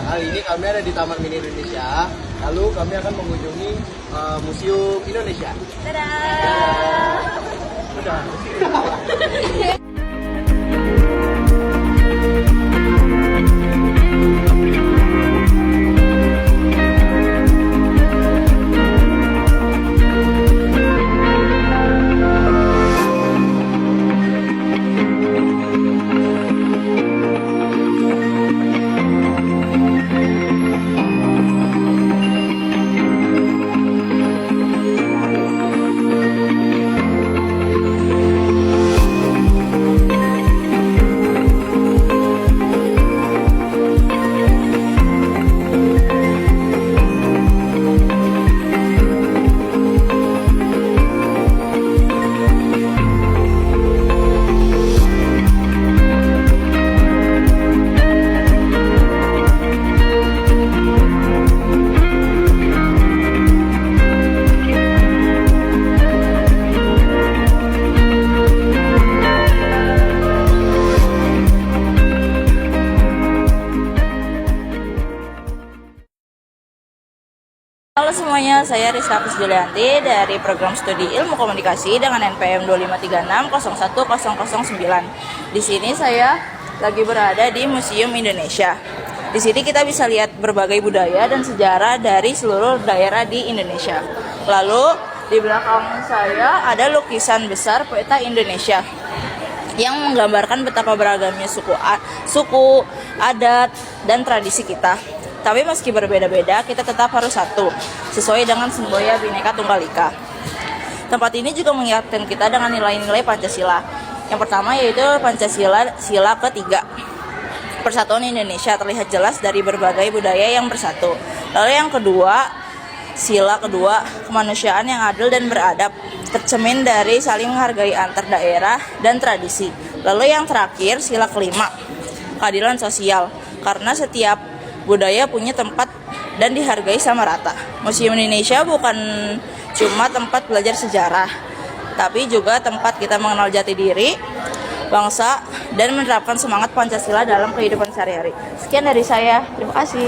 Kali ini kami ada di Taman Mini Indonesia. Lalu kami akan mengunjungi Museum Indonesia. Dadah. Udah. Halo semuanya, saya Rizka Julianti dari program studi Ilmu Komunikasi dengan NPM 2536 01009. Di sini saya lagi berada di Museum Indonesia. Di sini kita bisa lihat berbagai budaya dan sejarah dari seluruh daerah di Indonesia. Lalu di belakang saya ada lukisan besar peta Indonesia yang menggambarkan betapa beragamnya suku, adat, dan tradisi kita. Tapi meski berbeda-beda, kita tetap harus satu, sesuai dengan semboya Bhinneka Tunggal Ika. Tempat ini juga mengingatkan kita dengan nilai-nilai Pancasila. Yang pertama yaitu Pancasila, sila ketiga. Persatuan Indonesia terlihat jelas dari berbagai budaya yang bersatu. Lalu yang kedua, sila kedua, kemanusiaan yang adil dan beradab, tercermin dari saling menghargai antar daerah dan tradisi. Lalu yang terakhir, sila kelima, keadilan sosial, karena setiap budaya punya tempat dan dihargai sama rata. Museum Indonesia bukan cuma tempat belajar sejarah, tapi juga tempat kita mengenal jati diri, bangsa, dan menerapkan semangat Pancasila dalam kehidupan sehari-hari. Sekian dari saya, terima kasih.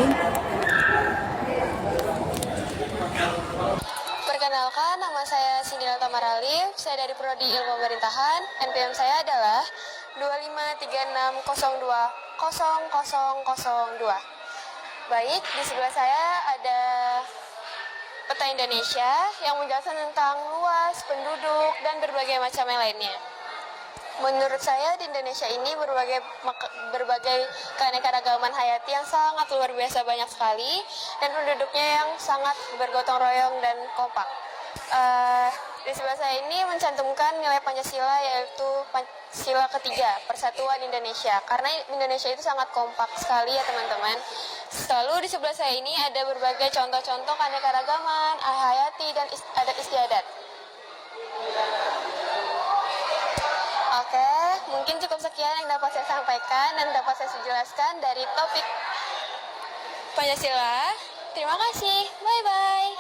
Perkenalkan, nama saya Sindila Tamarali, saya dari Prodi Ilmu Pemerintahan. NPM saya adalah 2536000002. Baik, di sebelah saya ada peta Indonesia yang menjelaskan tentang luas, penduduk, dan berbagai macam yang lainnya. Menurut saya di Indonesia ini berbagai keanekaragaman hayati yang sangat luar biasa banyak sekali, dan penduduknya yang sangat bergotong royong dan kompak. Di sebelah saya ini mencantumkan nilai Pancasila, yaitu sila ketiga, Persatuan Indonesia. Karena Indonesia itu sangat kompak sekali ya teman-teman. Lalu di sebelah saya ini ada berbagai contoh-contoh keanekaragaman, hayati, dan adat istiadat. Oke, mungkin cukup sekian yang dapat saya sampaikan dan dapat saya jelaskan dari topik Pancasila. Terima kasih, bye-bye.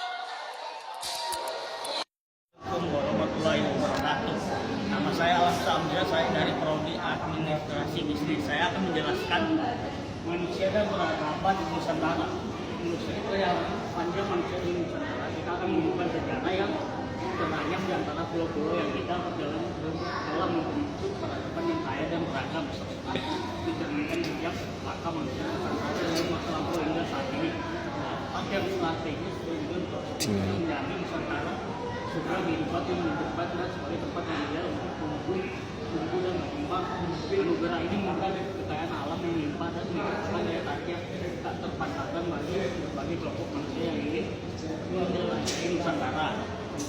Assalamualaikum warahmatullahi wabarakatuh. Nama saya Alamsa Amjad, saya dari Prodi Administrasi Bisnis. Saya akan menjelaskan manusia dan peradaban Nusantara. Manusia itu yang panjang manusia di Nusantara. Kita akan menemukan sejarah yang terbanyak di antara pulau-pulau yang kita dalam membentuk peradaban yang kaya dan beragam serta mencerminkan jejak langkah manusia Nusantara dari masa lampau hingga saat ini. Tempat yang strategis untuk menjadi Nusantara segera dilibat yang mendebat sebagai tempat yang ideal untuk tumbuh tumbuh dan berkembang. Anugerah ini merupakan kekayaan alam yang melimpah dan menyebabkan daya tarik yang tak terpatahkan bagi berbagai kelompok manusia yang ingin menjelajahi Nusantara.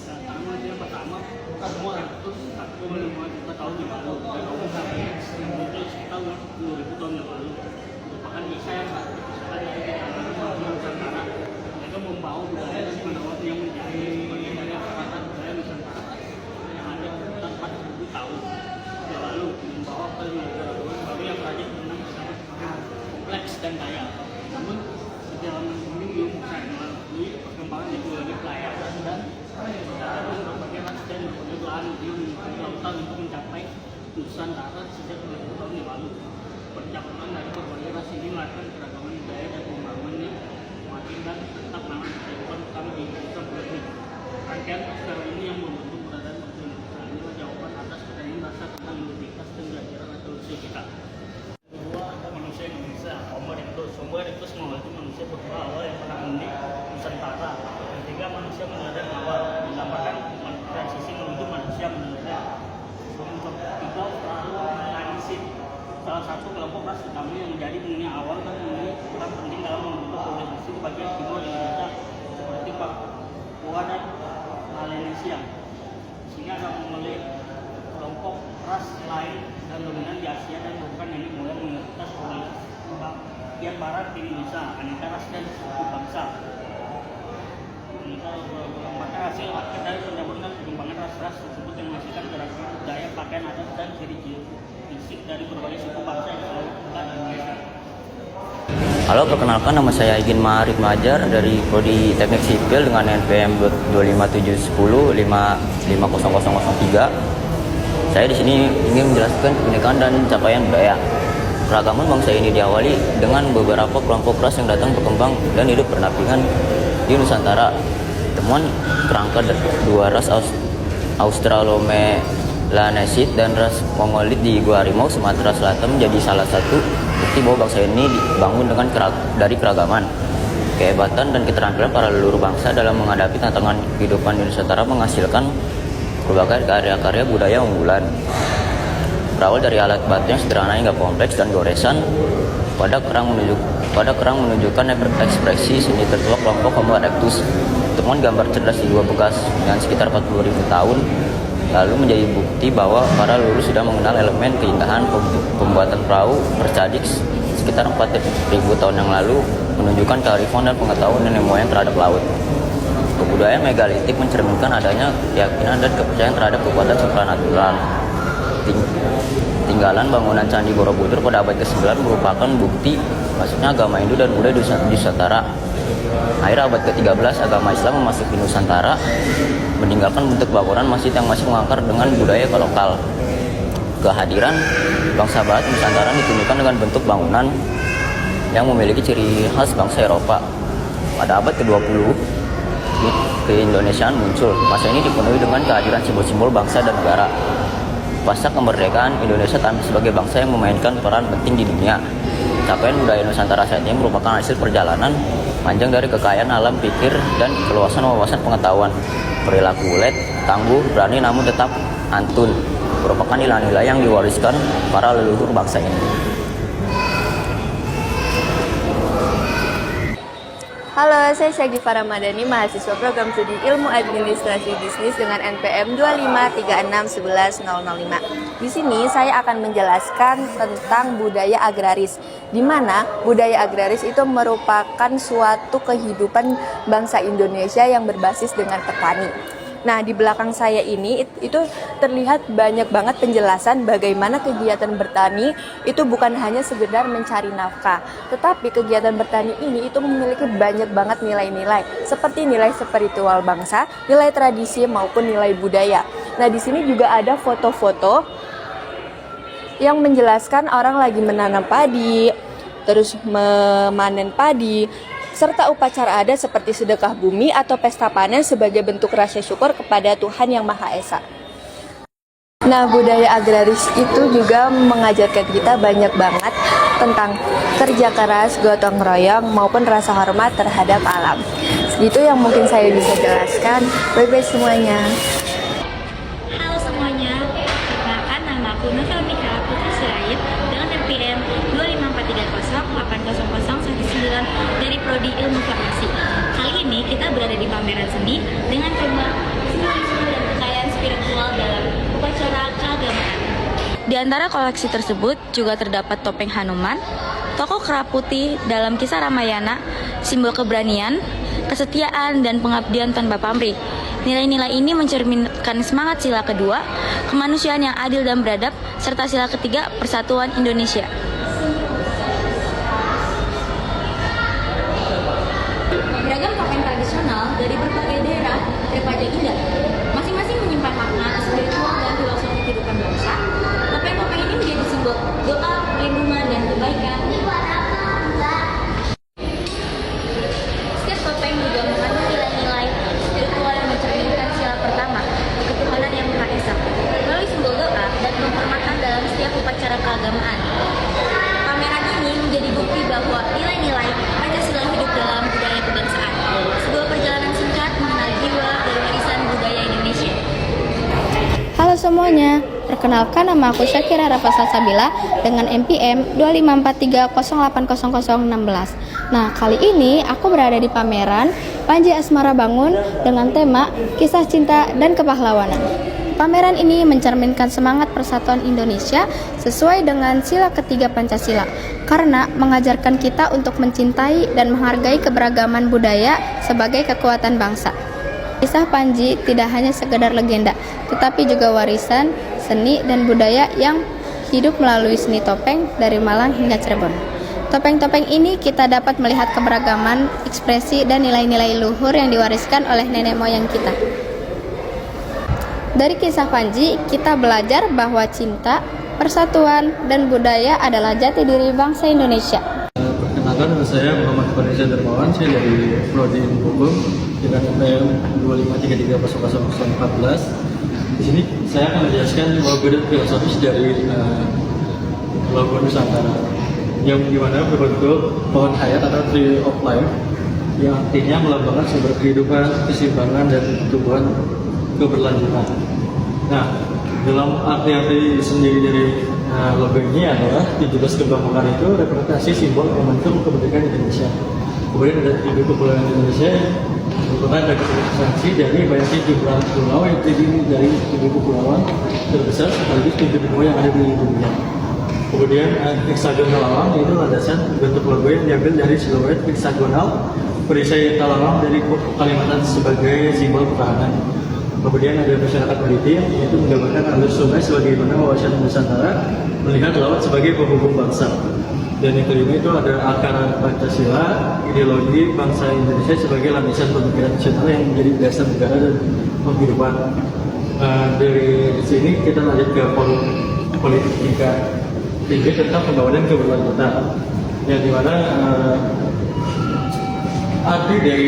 Karena yang pertama, semua itu 1,5 juta tahun yang lalu dan umur sampai muncul sekitar 10.000 tahun yang lalu. Merupakan kisah yang tak terpisahkan dari kehidupan Nusantara. Mereka membawa budaya dan pengetahuan yang menjadi bagian dari akar budaya Nusantara yang ada sekitar 4.000 tahun yang lalu, membawa ke negara baru yang berada dengan sangat kompleks dan kaya. Namun perjalanan ini belum bisa melalui perkembangan teknologi pelayaran dan berbagai ras dan berbagai belahan di lautan untuk mencapai Nusantara sejak 2000 tahun yang lalu. Percakapan dari berbagai ras ini melahirkan keragaman budaya dan pembangunan yang semakin dan tetap namun kehidupan kami di Indonesia berlebih. Rangkaian acara ini yang membentuk keberadaan bangsa Indonesia inilah jawaban atas pertanyaan rasa tentang identitas dan keajaiban atau usia kita. Kedua, ada manusia Indonesia, Homo erectus. Homo erectus memiliki manusia berbulu awal yang pernah menghuni Nusantara. Ketiga, manusia mendadak awal menggambarkan transisi menuju manusia mendadak. Tiga, Australopithecus, salah satu kelompok ras utama yang menjadi penghuni awal dan memiliki peran penting dalam membentuk organisasi di bagian timur Indonesia seperti Papua dan Melanesia. Sehingga ada memiliki kelompok ras lain dan dominan di Asia dan bukan nenek moyang mayoritas bagian barat di Indonesia, aneka ras dan suku bangsa. Maka hasil akhir dari pencabutan dan perkembangan ras-ras tersebut yang menghasilkan gerakan budaya, pakaian adat dan ciri-ciri fisik dari berbagai suku bangsa yang selalu di Indonesia. Halo, perkenalkan nama saya Igin Ma'arif Majar dari Prodi Teknik Sipil dengan NPM 25710550003. Saya di sini ingin menjelaskan keunikan dan capaian budaya. Keragaman bangsa ini diawali dengan beberapa kelompok ras yang datang berkembang dan hidup berdampingan di Nusantara. Temuan kerangka dua ras Australomelanesis dan ras Mongolit di Gua Harimau, Sumatera Selatan menjadi salah satu bukti bahwa bangsa ini dibangun dari keragaman. Kehebatan dan keterampilan para leluhur bangsa dalam menghadapi tantangan kehidupan di Nusantara menghasilkan berbagai karya-karya budaya unggulan. Berawal dari alat batu yang sederhana hingga kompleks dan goresan, pada kerang menunjukkan ekspresi seni tertua kelompok Homo erectus. Temuan gambar cerdas di gua bekas dengan sekitar 40.000 tahun lalu menjadi bukti bahwa para leluhur sudah mengenal elemen keindahan pembuatan perahu percadik sekitar 4.000 tahun yang lalu, menunjukkan kearifan dan pengetahuan nenek moyang terhadap laut. Kebudayaan megalitik mencerminkan adanya keyakinan dan kepercayaan terhadap kekuatan supranatural. Tinggalan bangunan Candi Borobudur pada abad ke-9 merupakan bukti masuknya agama Hindu dan Buddha di Nusantara. Akhir abad ke-13 agama Islam memasuki Nusantara, meninggalkan bentuk bangunan masjid yang masih mengakar dengan budaya lokal. Kehadiran bangsa Barat Nusantara ditunjukkan dengan bentuk bangunan yang memiliki ciri khas bangsa Eropa. Pada abad ke-20, keindonesiaan muncul. Masa ini dipenuhi dengan kehadiran simbol-simbol bangsa dan negara. Pasca kemerdekaan, Indonesia tampil sebagai bangsa yang memainkan peran penting di dunia. Capaian budaya Nusantara saat ini merupakan hasil perjalanan panjang dari kekayaan alam pikir dan keluasan wawasan pengetahuan. Perilaku ulet, tangguh, berani namun tetap antun merupakan nilai-nilai yang diwariskan para leluhur bangsa ini. Halo, saya Syagifa Ramadhani, mahasiswa program studi Ilmu Administrasi Bisnis dengan NPM 253611005. Di sini saya akan menjelaskan tentang budaya agraris, di mana budaya agraris itu merupakan suatu kehidupan bangsa Indonesia yang berbasis dengan petani. Nah, di belakang saya ini itu terlihat banyak banget penjelasan bagaimana kegiatan bertani itu bukan hanya sekedar mencari nafkah, tetapi kegiatan bertani ini itu memiliki banyak banget nilai-nilai seperti nilai spiritual bangsa, nilai tradisi maupun nilai budaya. Nah, di sini juga ada foto-foto yang menjelaskan orang lagi menanam padi, terus memanen padi, serta upacara adat seperti sedekah bumi atau pesta panen sebagai bentuk rasa syukur kepada Tuhan Yang Maha Esa. Nah, budaya agraris itu juga mengajarkan kita banyak banget tentang kerja keras, gotong royong, maupun rasa hormat terhadap alam. Itu yang mungkin saya bisa jelaskan. Bye-bye semuanya. Halo semuanya, perkenalkan nama aku Seri 9 dari Prodi Ilmu Farmasi. Kali ini kita berada di pameran seni dengan tema simbolisme dan kekayaan spiritual dalam upacara keagamaan. Di antara koleksi tersebut juga terdapat topeng Hanuman, tokoh kera putih dalam kisah Ramayana, simbol keberanian, kesetiaan, dan pengabdian tanpa pamrih. Nilai-nilai ini mencerminkan semangat sila kedua, kemanusiaan yang adil dan beradab, serta sila ketiga, persatuan Indonesia. Beragam topeng tradisional dari berbagai daerah terpajang indah. Masing-masing menyimpan makna spiritual dan filosofi kehidupan bangsa. Topeng-topeng ini menjadi simbol doa, perlindungan, dan kebaikan. Setiap topeng juga mengandung nilai-nilai spiritual yang mencerminkan sila pertama, ketuhanan yang Maha Esa, melalui simbol doa dan penghormatan dalam setiap upacara keagamaan. Pameran ini menjadi bukti bahwa nilai-nilai Pancasila hidup dalam budaya kebangsaan. Sebuah perjalanan singkat mengenal jiwa dari warisan budaya Indonesia. Halo semuanya, perkenalkan nama aku Syakira Rafa Salsabila dengan NPM 2543080016. Nah, kali ini aku berada di pameran Panji Asmara Bangun dengan tema Kisah Cinta dan Kepahlawanan. Pameran ini mencerminkan semangat persatuan Indonesia sesuai dengan sila ketiga Pancasila, karena mengajarkan kita untuk mencintai dan menghargai keberagaman budaya sebagai kekuatan bangsa. Kisah Panji tidak hanya sekedar legenda, tetapi juga warisan seni dan budaya yang hidup melalui seni topeng dari Malang hingga Cirebon. Topeng-topeng ini kita dapat melihat keberagaman, ekspresi, dan nilai-nilai luhur yang diwariskan oleh nenek moyang kita. Dari kisah Panji, kita belajar bahwa cinta, persatuan, dan budaya adalah jati diri bangsa Indonesia. Perkenalkan, nama saya Muhammad Fariza Darmawan, saya dari Prodi Ilmu Hukum dengan NPM 25330014. Di sini saya akan menjelaskan beberapa filosofis dari logo Nusantara, yang dimana berbentuk pohon hayat atau tree of life, yang artinya melambangkan sumber kehidupan, keseimbangan, dan pertumbuhan keberlanjutan. Nah, dalam arti-arti sendiri dari logo ini adalah 17 kembang mekar itu representasi simbol momentum kemerdekaan Indonesia. Kemudian ada 7 kepulauan Indonesia yang merupakan representasi dari banyaknya jumlah pulau yang terdiri dari 7 kepulauan terbesar sekaligus 7 benua yang ada di dunia. Kemudian heksagonal alam yaitu landasan bentuk logo yang diambil dari siluet heksagonal perisai talawang dari Kalimantan sebagai simbol pertahanan. Kemudian ada masyarakat maritim, yaitu menggambarkan alur sungai sebagaimana wawasan Nusantara melihat laut sebagai penghubung bangsa. Dan yang kelima itu ada akar Pancasila, ideologi bangsa Indonesia sebagai landasan pemikiran nasional yang menjadi dasar negara dan penghidupan. Dari sini kita lanjut ke politik tingkat tinggi tentang pembangunan keberlanjutan, yang dimana arti dari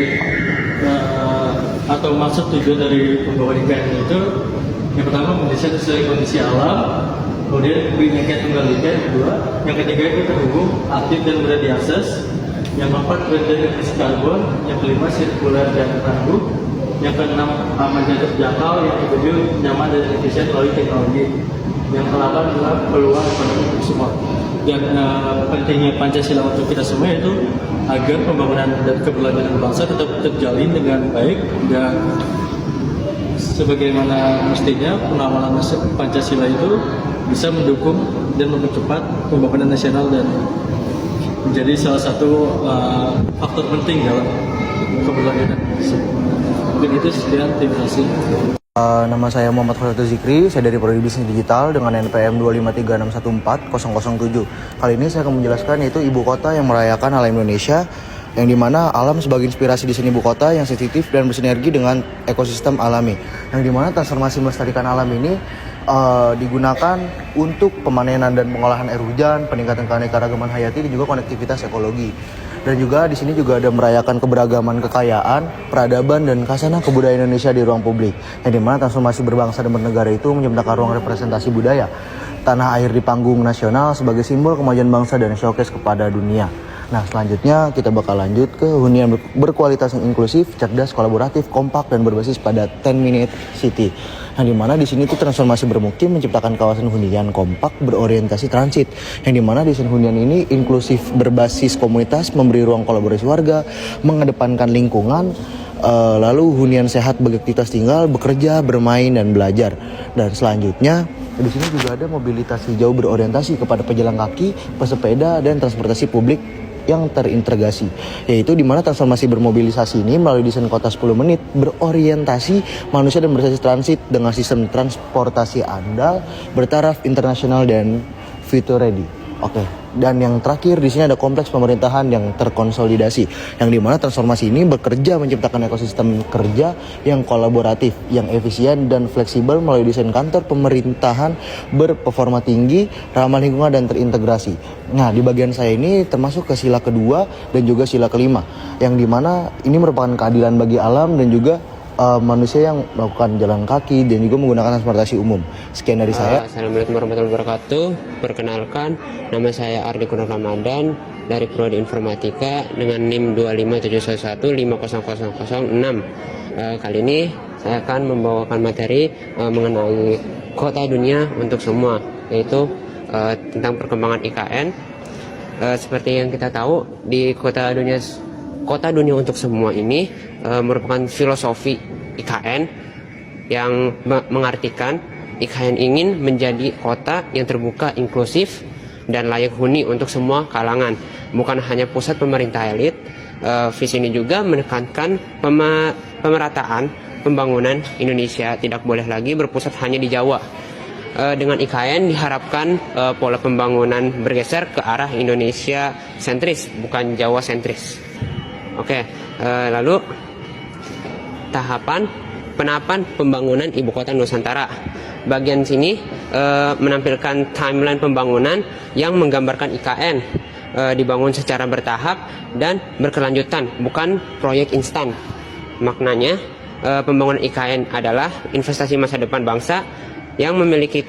atau maksud tujuan dari pembangunan IKN itu yang pertama mendesain sesuai kondisi alam, kemudian Bhinneka Tunggal Ika yang kedua, yang ketiga itu terhubung, aktif dan mudah diakses, yang keempat rendah emisi karbon, yang kelima sirkuler dan tangguh, yang keenam aman dan terjangkau, yang ketujuh nyaman dan efisien melalui teknologi, yang ke-8 adalah peluang ekonomi untuk semua. Dan pentingnya Pancasila untuk kita semua itu agar pembangunan dan keberlanjutan bangsa tetap terjalin dengan baik, dan sebagaimana mestinya pengawalan Pancasila itu bisa mendukung dan mempercepat pembangunan nasional dan menjadi salah satu faktor penting dalam keberlanjutan. Mungkin itu sekian, terima kasih. Nama saya Muhammad Fatul Zikri, saya dari Prodi Bisnis Digital dengan NPM 2536140007. Kali ini saya akan menjelaskan yaitu ibu kota yang merayakan alam Indonesia, yang dimana alam sebagai inspirasi di seni ibu kota yang sensitif dan bersinergi dengan ekosistem alami, yang dimana transformasi melestarikan alam ini digunakan untuk pemanenan dan pengolahan air hujan, peningkatan keanekaragaman hayati, dan juga konektivitas ekologi. Dan juga di sini juga ada merayakan keberagaman kekayaan, peradaban, dan khasanah kebudayaan Indonesia di ruang publik, yang dimana transformasi berbangsa dan bernegara itu menciptakan ruang representasi budaya tanah air di panggung nasional sebagai simbol kemajuan bangsa dan showcase kepada dunia. Nah, selanjutnya kita bakal lanjut ke hunian berkualitas yang inklusif, cerdas, kolaboratif, kompak, dan berbasis pada 10-minute city. Yang dimana di sini tuh transformasi bermukim menciptakan kawasan hunian kompak berorientasi transit. Yang dimana desain hunian ini inklusif berbasis komunitas, memberi ruang kolaborasi warga, mengedepankan lingkungan, lalu hunian sehat bagi aktivitas tinggal, bekerja, bermain, dan belajar. Dan selanjutnya di sini juga ada mobilitas hijau berorientasi kepada pejalan kaki, pesepeda, dan transportasi publik yang terintegrasi, yaitu di mana transformasi bermobilisasi ini melalui desain kota 10 menit berorientasi manusia dan berbasis transit dengan sistem transportasi andal, bertaraf internasional dan future ready. Oke, dan yang terakhir di sini ada kompleks pemerintahan yang terkonsolidasi, yang dimana transformasi ini bekerja menciptakan ekosistem kerja yang kolaboratif, yang efisien dan fleksibel melalui desain kantor pemerintahan berperforma tinggi, ramah lingkungan dan terintegrasi. Nah, di bagian saya ini termasuk ke sila kedua dan juga sila kelima, yang dimana ini merupakan keadilan bagi alam dan juga manusia yang melakukan jalan kaki dan juga menggunakan transportasi umum. Sekian dari saya. Assalamualaikum warahmatullahi wabarakatuh. Perkenalkan, nama saya Ardi Kunur Ramadan dari Prodi Informatika dengan NIM 257150006. Kali ini saya akan membawakan materi mengenai kota dunia untuk semua, yaitu tentang perkembangan IKN. Seperti yang kita tahu, di kota dunia untuk semua ini merupakan filosofi IKN yang mengartikan IKN ingin menjadi kota yang terbuka, inklusif, dan layak huni untuk semua kalangan, bukan hanya pusat pemerintah elit. Visi ini juga menekankan pemerataan pembangunan Indonesia tidak boleh lagi berpusat hanya di Jawa. Dengan IKN diharapkan pola pembangunan bergeser ke arah Indonesia sentris, bukan Jawa sentris. Oke, lalu tahapan penahapan pembangunan Ibu Kota Nusantara. Bagian sini menampilkan timeline pembangunan yang menggambarkan IKN dibangun secara bertahap dan berkelanjutan, bukan proyek instan. Maknanya, pembangunan IKN adalah investasi masa depan bangsa yang memiliki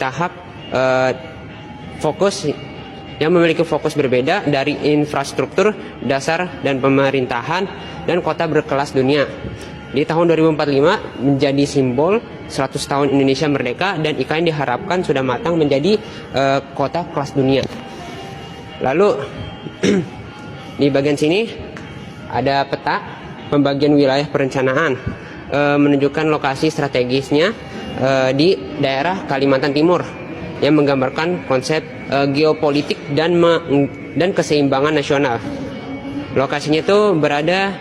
fokus berbeda dari infrastruktur dasar dan pemerintahan dan kota berkelas dunia. Di tahun 2045 menjadi simbol 100 tahun Indonesia merdeka, dan IKN diharapkan sudah matang menjadi kota kelas dunia. Lalu di bagian sini ada peta pembagian wilayah perencanaan menunjukkan lokasi strategisnya di daerah Kalimantan Timur yang menggambarkan konsep geopolitik dan keseimbangan nasional. Lokasinya itu berada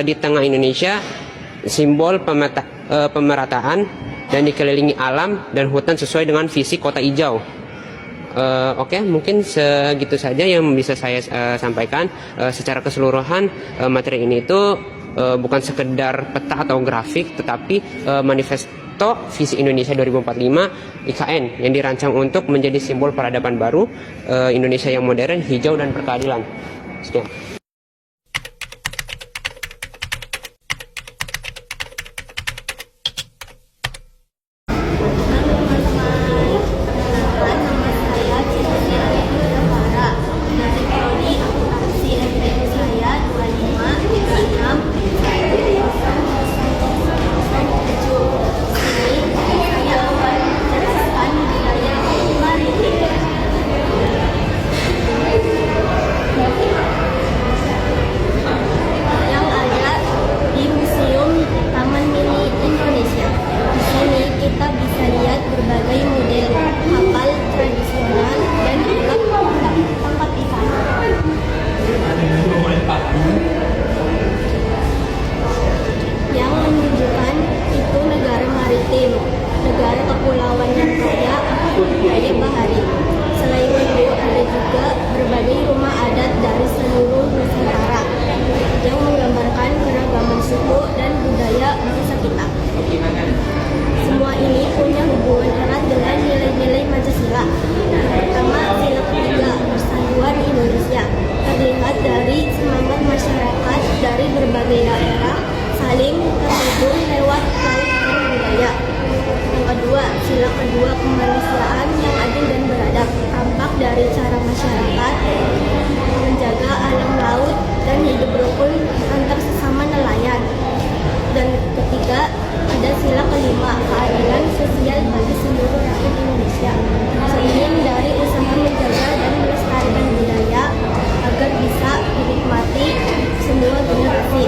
di tengah Indonesia, simbol pemerataan dan dikelilingi alam dan hutan sesuai dengan visi kota hijau. Oke, mungkin segitu saja yang bisa saya sampaikan. Secara keseluruhan materi ini itu bukan sekedar peta atau grafik, tetapi manifesto visi Indonesia 2045 IKN yang dirancang untuk menjadi simbol peradaban baru Indonesia yang modern, hijau, dan berkeadilan. Sekian. negara kepulauan yang kaya bahari. Selain itu, ada juga berbagai rumah adat dari seluruh Nusantara yang menggambarkan keragaman suku dan budaya bangsa kita. Semua ini punya hubungan erat dengan nilai-nilai Pancasila. Yang pertama, sila ketiga, persatuan Indonesia, terlihat dari semangat masyarakat dari berbagai daerah saling terhubung lewat laut dan budaya. Yang kedua, sila kedua, kemanusiaan yang adil dan beradab, tampak dari cara masyarakat menjaga alam laut dan hidup rukun antar sesama nelayan. Dan ketiga, ada sila kelima, keadilan sosial bagi seluruh rakyat Indonesia. Cermin dari usaha menjaga dan melestarikan budaya agar bisa dinikmati semua generasi.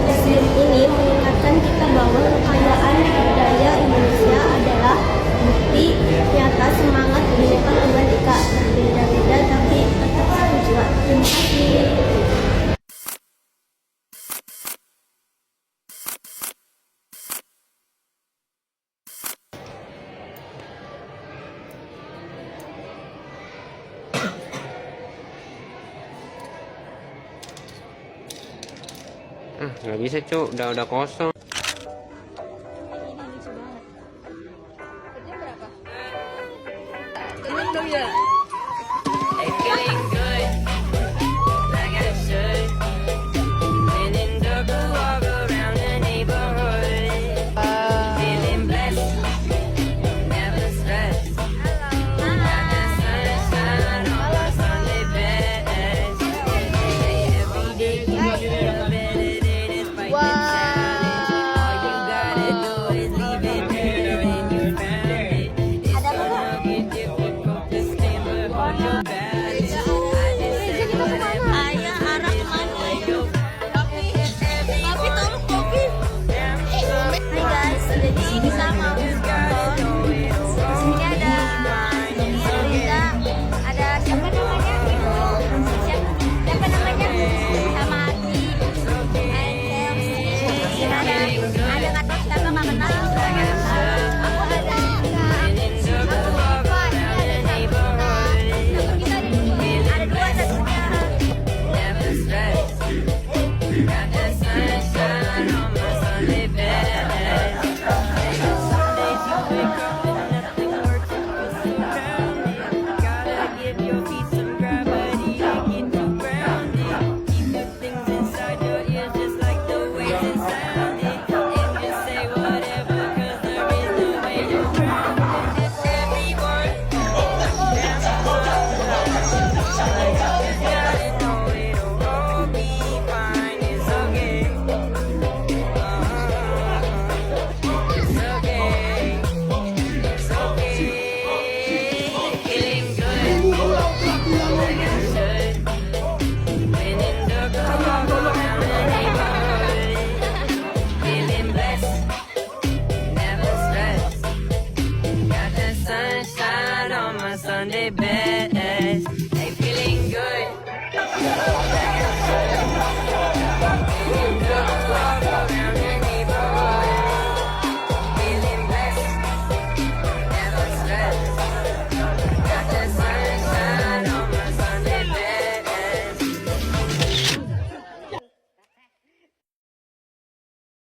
Museum ini mengingatkan kita bahwa kekayaan budaya Indonesia adalah bukti nyata semangat Bhinneka Tunggal Ika, berbeda-beda tapi tetap satu jiwa. Terima kasih. Nggak bisa Cuk, udah kosong. Ini berapa? Ini dong ya.